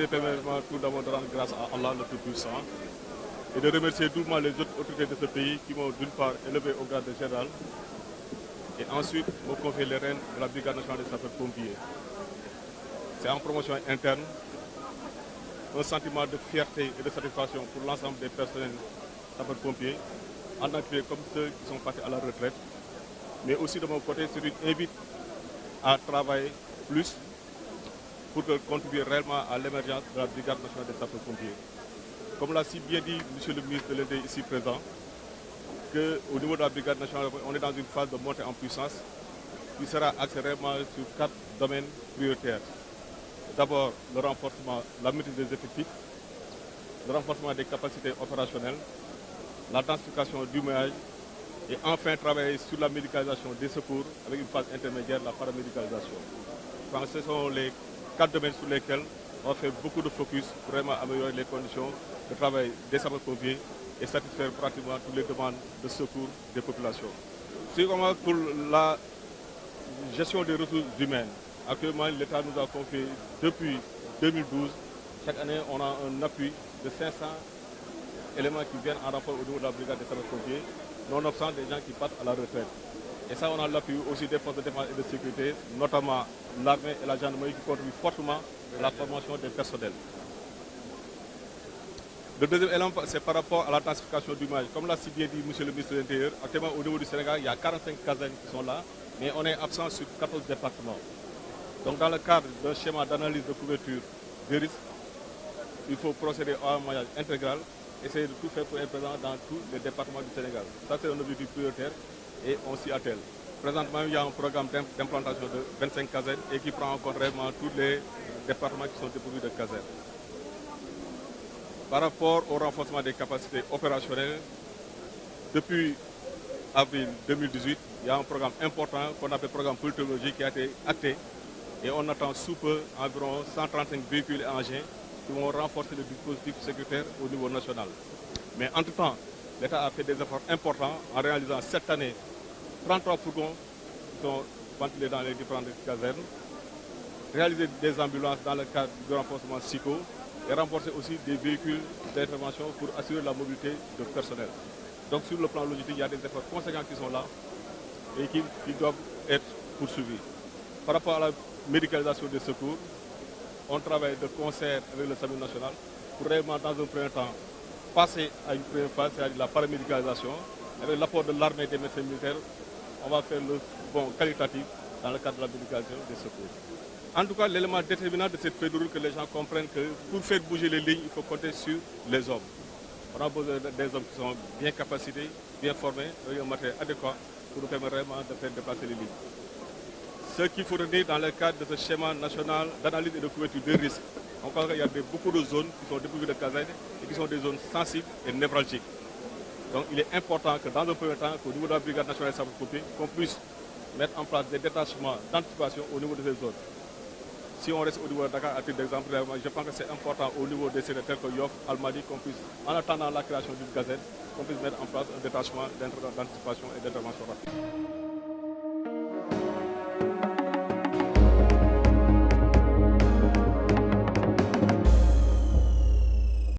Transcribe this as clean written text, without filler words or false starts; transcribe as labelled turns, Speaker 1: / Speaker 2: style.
Speaker 1: permettez-moi tout d'abord de rendre grâce à Allah le Tout-Puissant et de remercier doublement les autres autorités de ce pays qui m'ont d'une part élevé au grade de général et ensuite m'ont confié les rênes de la Brigade nationale des sapeurs-pompiers. C'est en promotion interne, un sentiment de fierté et de satisfaction pour l'ensemble des personnels sapeurs-pompiers, en particulier comme ceux qui sont partis à la retraite, mais aussi de mon côté, c'est une invite à travailler plus pour contribuer réellement à l'émergence de la Brigade nationale des sapeurs-pompiers. Comme l'a si bien dit M. le ministre de l'Intérieur ici présent, qu'au niveau de la Brigade nationale, on est dans une phase de montée en puissance qui sera axée réellement sur 4 domaines prioritaires. D'abord, le renforcement, la maîtrise des effectifs, le renforcement des capacités opérationnelles, la densification du maillage et enfin travailler sur la médicalisation des secours avec une phase intermédiaire, la paramédicalisation. Enfin, ce sont les 4 domaines sur lesquels on va faire beaucoup de focus pour vraiment améliorer les conditions de travail des sapeurs-pompiers et satisfaire pratiquement toutes les demandes de secours des populations. C'est comment pour la gestion des ressources humaines. Actuellement, l'État nous a confié depuis 2012, chaque année on a un appui de 500 éléments qui viennent en rapport au niveau de la brigade des sapeurs-pompiers, nonobstant des gens qui partent à la retraite. Et ça, on a l'appui aussi des forces de défense et de sécurité, notamment l'armée et la gendarmerie qui contribuent fortement à la formation des personnels. Le deuxième élément, c'est par rapport à la densification du maillage. Comme l'a si bien dit M. le ministre de l'Intérieur, actuellement au niveau du Sénégal, il y a 45 casernes qui sont là, mais on est absent sur 14 départements. Donc dans le cadre d'un schéma d'analyse de couverture des risques, il faut procéder à un maillage intégral, essayer de tout faire pour être présent dans tous les départements du Sénégal. Ça, c'est un objectif prioritaire et on s'y attelle. Présentement, il y a un programme d'implantation de 25 casernes et qui prend en compte réellement tous les départements qui sont dépourvus de casernes. Par rapport au renforcement des capacités opérationnelles, depuis avril 2018, il y a un programme important qu'on appelle programme politologie qui a été acté et on attend sous peu environ 135 véhicules et engins qui vont renforcer le dispositif sécuritaire au niveau national. Mais entre-temps, l'État a fait des efforts importants en réalisant cette année 33 fourgons qui sont ventilés dans les différentes casernes, réaliser des ambulances dans le cadre du renforcement SICO et renforcer aussi des véhicules d'intervention pour assurer la mobilité du personnel. Donc sur le plan logistique, il y a des efforts conséquents qui sont là et qui doivent être poursuivis. Par rapport à la médicalisation des secours, on travaille de concert avec le SAMU national pour réellement dans un premier temps passer à une première phase, c'est-à-dire la paramédicalisation. Avec l'apport de l'armée et des médecins militaires, on va faire le bond qualitatif dans le cadre de la médicalisation des secours. En tout cas, l'élément déterminant de cette feuille de route, que les gens comprennent que pour faire bouger les lignes, il faut compter sur les hommes. On a besoin des hommes qui sont bien capacités, bien formés, avec un matériel adéquat pour nous permettre vraiment de faire déplacer les lignes. Ce qu'il faut retenir dans le cadre de ce schéma national d'analyse et de couverture des risques, on voit qu'il y a beaucoup de zones qui sont dépourvues de casernes et qui sont des zones sensibles et névralgiques. Donc il est important que dans un premier temps, qu'au niveau de la Brigade nationale des sapeurs-pompiers, qu'on puisse mettre en place des détachements d'anticipation au niveau de ces zones. Si on reste au niveau de Dakar, à titre d'exemple, je pense que c'est important au niveau des secrétaires que Yoff, Almadi, qu'on puisse, en attendant la création d'une gazette, qu'on puisse mettre en place un détachement d'anticipation et d'intervention rapide.